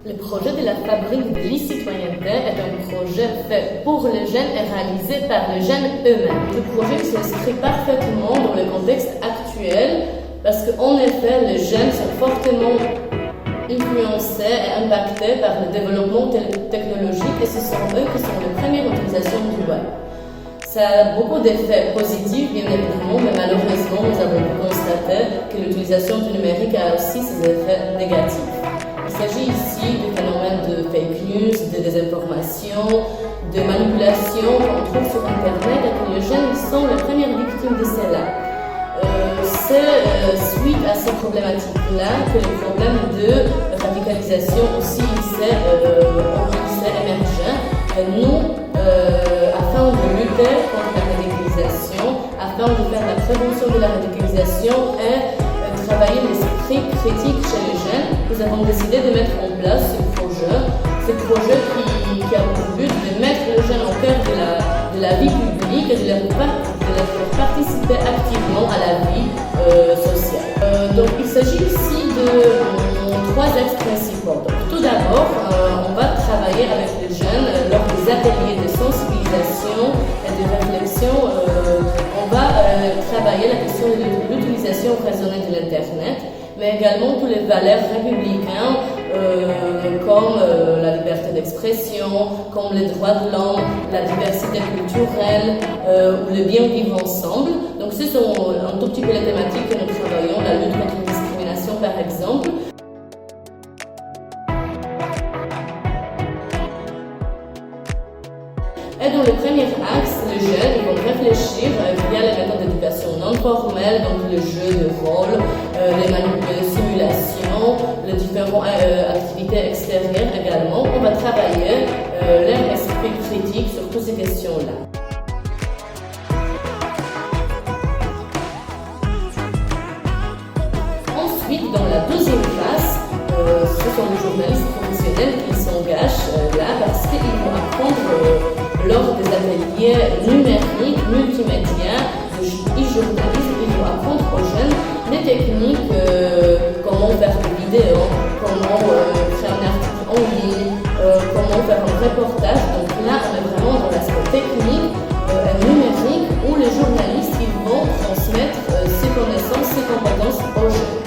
Le projet de la fabrique de l'e-citoyenneté est un projet fait pour les jeunes et réalisé par les jeunes eux-mêmes. Le projet s'inscrit parfaitement dans le contexte actuel parce qu'en effet, les jeunes sont fortement influencés et impactés par le développement technologique et ce sont eux qui sont les premières utilisations du web. Ça a beaucoup d'effets positifs, bien évidemment, mais malheureusement, nous avons pu constater que l'utilisation du numérique a aussi ses effets négatifs. Il s'agit ici du phénomène de fake news, de désinformation, de manipulation qu'on trouve sur Internet et que les jeunes sont les premières victimes de cela. C'est suite à ces problématiques-là que le problème de radicalisation aussi s'est émergé. Nous, afin de lutter contre la radicalisation, afin de faire la prévention de la radicalisation et travailler l'esprit critique chez les jeunes, nous avons décidé de mettre en place ce projet qui a pour but de mettre les jeunes au cœur de la vie publique et de leur faire participer activement à la vie sociale. Donc il s'agit ici de trois axes principaux. Donc, tout d'abord, on va travailler avec les jeunes lors des ateliers de sensibilisation et de réflexion. On va travailler la question de l'utilisation raisonnée de l'Internet, mais également toutes les valeurs républicaines comme la liberté d'expression, comme les droits de l'homme, la diversité culturelle ou le bien vivre ensemble. Donc ce sont un tout petit peu les thématiques que nous travaillons, la lutte contre la discrimination par exemple. Et dans le premier axe, les jeunes vont réfléchir via les méthodes d'éducation non formelle, donc le jeu de rôle, les simulations, les différentes activités extérieures également. On va travailler leur esprit critique sur toutes ces questions-là. Ensuite, dans la deuxième phase, ce sont les journalistes professionnels qui s'engagent là parce qu'ils vont apprendre lors des ateliers numériques, multimédia, e-journalisme, ils vont apprendre aux jeunes des techniques, comment faire des vidéos, comment créer un article en ligne, comment faire un reportage. Donc là, on est vraiment dans l'aspect technique et numérique où les journalistes ils vont transmettre ces connaissances, ces compétences aux jeunes.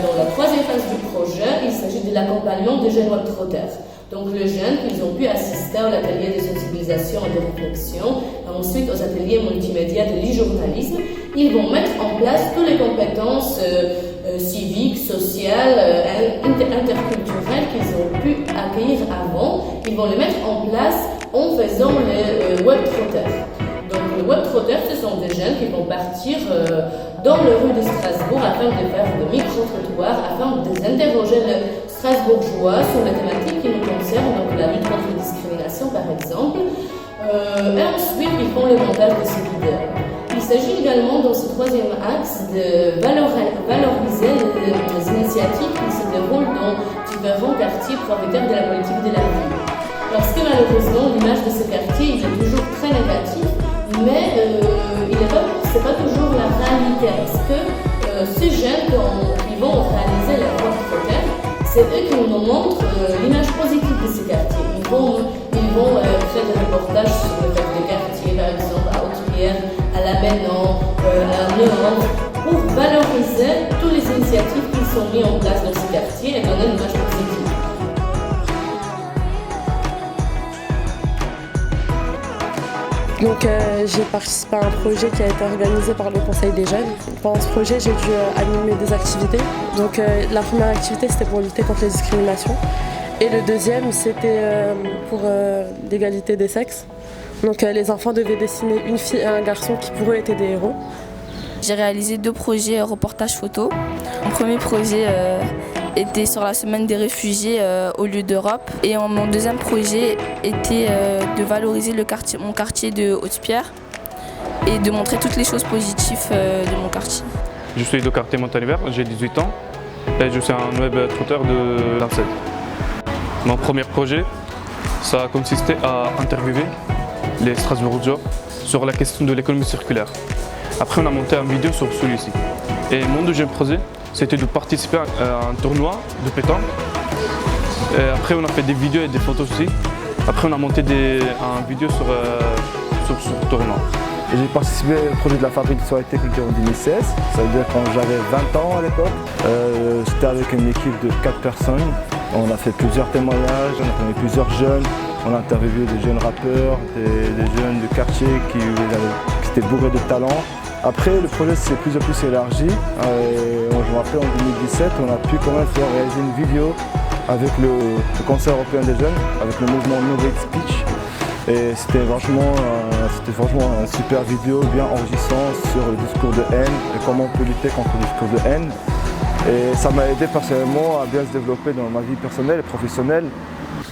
Dans la troisième phase du projet, il s'agit de l'accompagnement des jeunes webtrotters. Donc les jeunes, ils ont pu assister à l'atelier de sensibilisation et de réflexion, et ensuite aux ateliers multimédia de l'e-journalisme. Ils vont mettre en place toutes les compétences civiques, sociales, interculturelles qu'ils ont pu accueillir avant. Ils vont les mettre en place en faisant les webtrotters. Donc les webtrotters, ce sont des jeunes qui vont partir dans les rues de Strasbourg afin de faire des micro-trottoirs, afin d'interroger les Strasbourgeois sur les thématiques qui nous concernent, donc la lutte contre la discrimination par exemple. Et ensuite, ils font le montage de ces vidéos. Il s'agit également dans ce troisième axe de valoriser les initiatives qui se déroulent dans différents quartiers prioritaires de la politique de la ville. Parce que malheureusement, l'image de ces quartiers est toujours très négative, mais c'est pas toujours la réalité. Parce que ces jeunes, quand ils vont réaliser leur webtrotter, c'est eux qui nous montrent l'image positive de ces quartiers. Ils vont faire des reportages sur le fait des quartiers, par exemple à Haute-Pierre, à La Bénan, à Neuron, pour valoriser toutes les initiatives qui sont mises en place dans ces quartiers et donner une image positive. Donc j'ai participé à un projet qui a été organisé par le Conseil des jeunes. Pendant ce projet, j'ai dû animer des activités. Donc la première activité, c'était pour lutter contre les discriminations. Et le deuxième, c'était pour l'égalité des sexes. Donc les enfants devaient dessiner une fille et un garçon qui pour eux étaient des héros. J'ai réalisé 2 projets reportage photo. Mon premier projet était sur la semaine des réfugiés au lieu d'Europe. Et mon deuxième projet était de valoriser mon quartier de Haute-Pierre et de montrer toutes les choses positives de mon quartier. Je suis du quartier Montalivert, j'ai 18 ans et je suis un web-trotteur de l'ANSED. Mon premier projet, ça a consisté à interviewer les Strasbourgeois sur la question de l'économie circulaire. Après, on a monté une vidéo sur celui-ci. Et mon deuxième projet, c'était de participer à un tournoi de pétanque. Et après, on a fait des vidéos et des photos aussi. Après, on a monté une vidéo sur ce tournoi. J'ai participé au projet de la fabrique de citoyenneté culturelle en 2016, ça veut dire quand j'avais 20 ans à l'époque. J'étais avec une équipe de 4 personnes. On a fait plusieurs témoignages, on a fait plusieurs jeunes. On a interviewé des jeunes rappeurs, des jeunes de quartier qui étaient bourrés de talent. Après, le projet s'est plus en plus élargi. Je me rappelle en 2017, on a pu quand même faire réaliser une vidéo avec le Conseil européen des jeunes, avec le mouvement No Hate Speech. Et c'était franchement une super vidéo, bien enrichissante sur le discours de haine et comment on peut lutter contre le discours de haine. Et ça m'a aidé personnellement à bien se développer dans ma vie personnelle et professionnelle.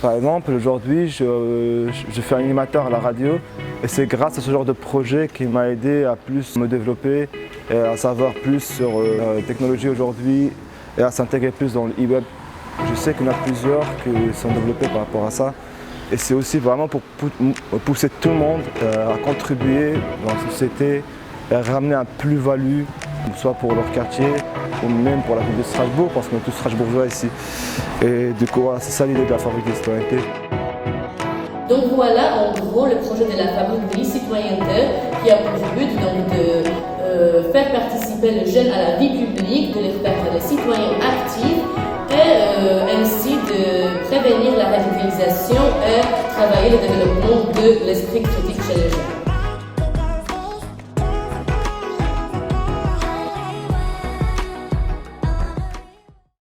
Par exemple, aujourd'hui, je fais animateur à la radio et c'est grâce à ce genre de projet qui m'a aidé à plus me développer et à savoir plus sur la technologie aujourd'hui et à s'intégrer plus dans le e-web. Je sais qu'il y en a plusieurs qui sont développés par rapport à ça. Et c'est aussi vraiment pour pousser tout le monde à contribuer dans la société et à ramener un plus-value, soit pour leur quartier ou même pour la ville de Strasbourg, parce qu'on est tous strasbourgeois ici. Et du coup, voilà, c'est ça l'idée de la fabrique de citoyenneté. Donc voilà en gros le projet de la fabrique de l'e-citoyenneté qui a pour but donc, de faire participer les jeunes à la vie publique, de les faire des citoyens actifs et ainsi de prévenir la radicalisation et travailler le développement de l'esprit critique chez les jeunes.